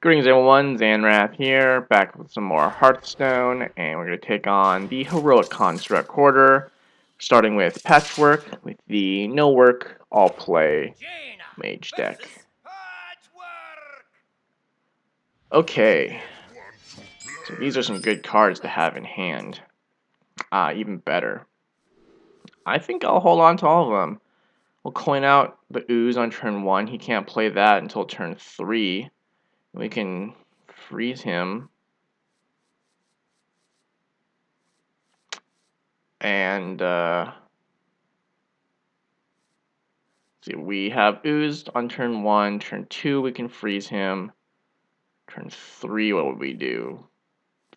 Greetings everyone, Zannrath here, back with some more Hearthstone, and we're going to take on the Heroic Construct Quarter, starting with Patchwerk with the no work, all play Mage deck. Okay, so these are some good cards to have in hand. Even better. I think I'll hold on to all of them. We'll coin out the Ooze on turn 1, he can't play that until turn 3. We can freeze him. And see, we have Oozed on turn 1. Turn 2, we can freeze him. Turn 3, what would we do?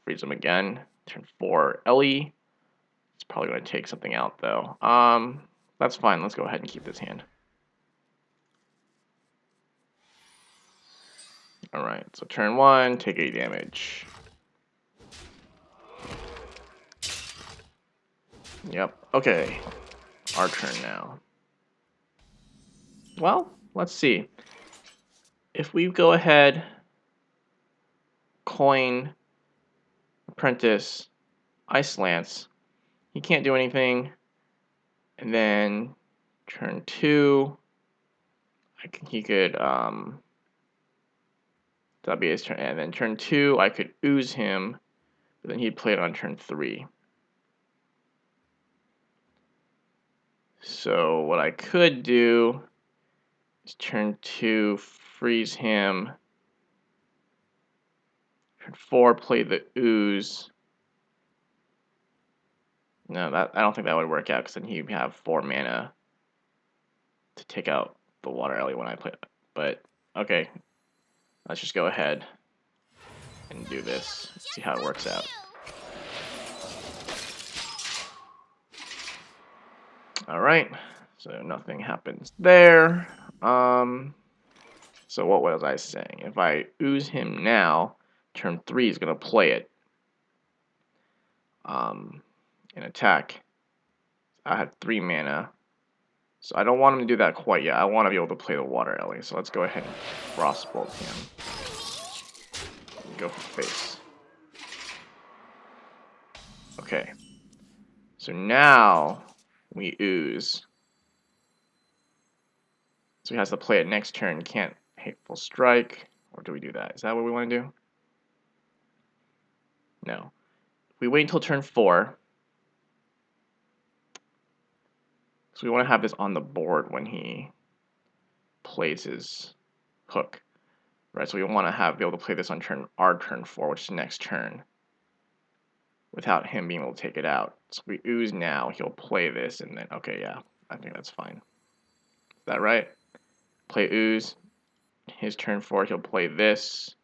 Freeze him again. Turn 4, Ellie. It's probably going to take something out, though. That's fine. Let's go ahead and keep this hand. Alright, so turn 1, take 8 damage. Yep, okay. Our turn now. Well, let's see. If we go ahead, coin, Apprentice, Ice Lance, he can't do anything. And then turn 2, he could, that'd be his turn. And then turn 2, I could Ooze him, but then he'd play it on turn 3. So what I could do is turn 2, freeze him. Turn 4, play the Ooze. No, I don't think that would work out because then he'd have 4 mana to take out the Water Ellie when I play it. But okay, let's just go ahead and do this. See how it works out. Alright, so nothing happens there. So what was I saying? If I Ooze him now, turn 3 is going to play it. And attack. I have 3 mana. So I don't want him to do that quite yet. I want to be able to play the Water Ellie. So let's go ahead and Frostbolt him. Go for face. Okay. So now we Ooze. So he has to play it next turn. Can't Hateful Strike. Or do we do that? Is that what we want to do? No. If we wait until turn 4. So we want to have this on the board when he plays his hook. Right, so we want to be able to play this on our turn 4, which is next turn, without him being able to take it out. So we Ooze now, he'll play this, and then, okay, yeah, I think that's fine. Is that right? Play Ooze, his turn 4, he'll play this.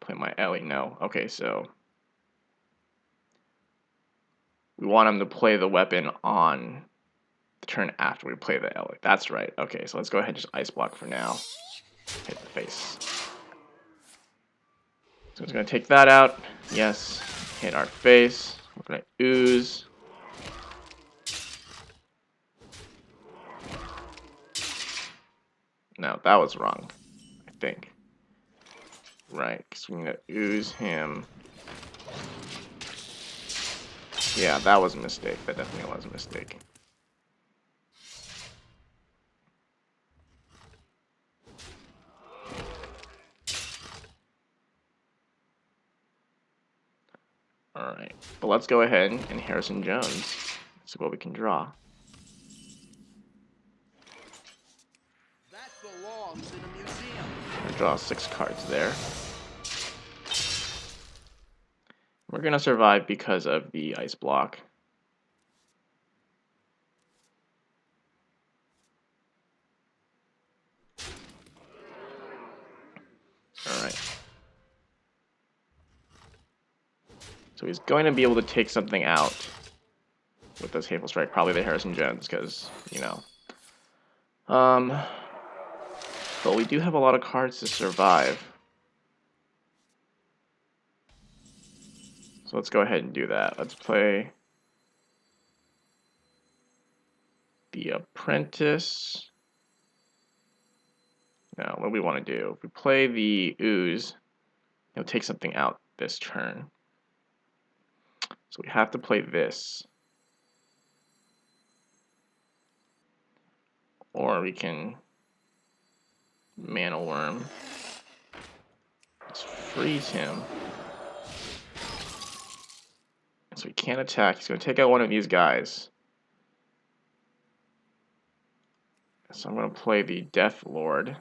Play my Ellie, no. Okay, so we want him to play the weapon on the turn after we play the Ellie. That's right. Okay, so let's go ahead and just Ice Block for now. Hit the face. So it's going to take that out. Yes. Hit our face. We're going to Ooze. No, that was wrong, I think. Right, because we're going to Ooze him. Yeah, that was a mistake. That definitely was a mistake. Alright, but let's go ahead and Harrison Jones. See what we can draw. That belongs in a museum. I'll draw 6 cards there. We're going to survive because of the Ice Block. Alright. So he's going to be able to take something out with this Hateful Strike, probably the Harrison Jones, because, you know. But we do have a lot of cards to survive. So let's go ahead and do that. Let's play the Apprentice. Now, what do we want to do? If we play the Ooze, it'll take something out this turn. So we have to play this. Or we can Mana Worm. Let's freeze him. So he can't attack. He's going to take out one of these guys. So I'm going to play the Death Lord.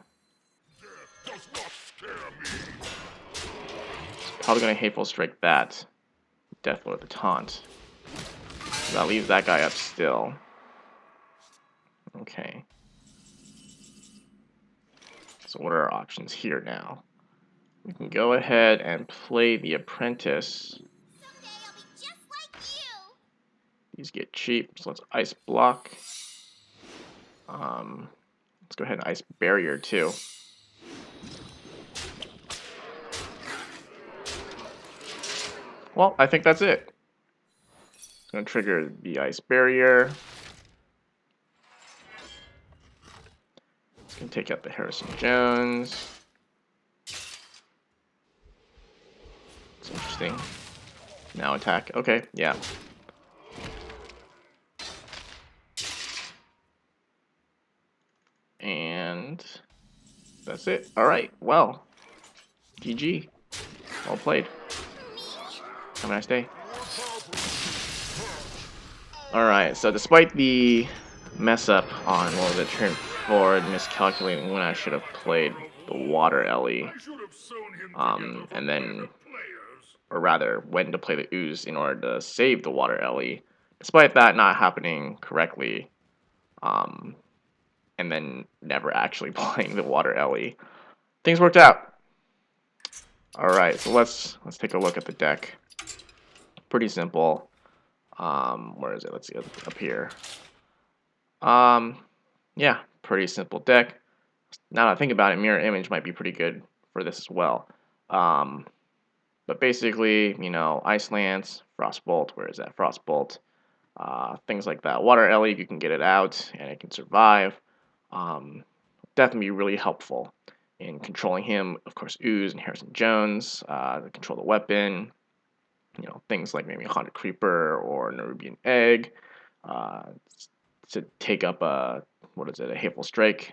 Probably going to Hateful Strike that. Death Lord the taunt. So that leaves that guy up still. Okay. So what are our options here now? We can go ahead and play the Apprentice. Someday I'll be just like you. These get cheap, so let's Ice Block. Let's go ahead and Ice Barrier too. Well, I think that's it. It's going to trigger the Ice Barrier. It's going to take out the Harrison Jones. It's interesting. Now attack. Okay, yeah. And that's it. Alright, well. GG. Well played. Have a nice day. Alright, so despite the mess up on, what was it, turn 4, miscalculating when I should have played the Water Ellie, and then, or rather, when to play the Ooze in order to save the Water Ellie, despite that not happening correctly, and then never actually playing the Water Ellie, things worked out. Alright, so let's take a look at the deck. Pretty simple. Where is it? Let's see, up here. Yeah, pretty simple deck. Now that I think about it, Mirror Image might be pretty good for this as well. But basically, you know, Ice Lance, Frostbolt, where is that? Frostbolt, things like that. Water Ellie, you can get it out and it can survive. Definitely be really helpful in controlling him. Of course, Ooze and Harrison Jones, to control the weapon. You know, things like maybe a Haunted Creeper or Nerubian Egg, to take up a, what is it, a Hateful Strike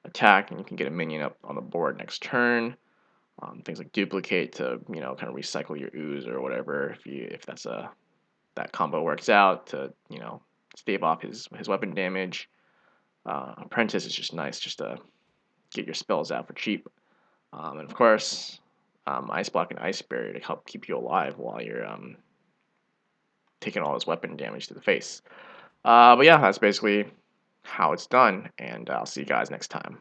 attack, and you can get a minion up on the board next turn. Things like Duplicate to, you know, kind of recycle your Ooze or whatever, if that's that combo works out, to, you know, stave off his weapon damage. Apprentice is just nice just to get your spells out for cheap. And of course, Ice Block and Ice Barrier to help keep you alive while you're taking all this weapon damage to the face. But yeah, that's basically how it's done, and I'll see you guys next time.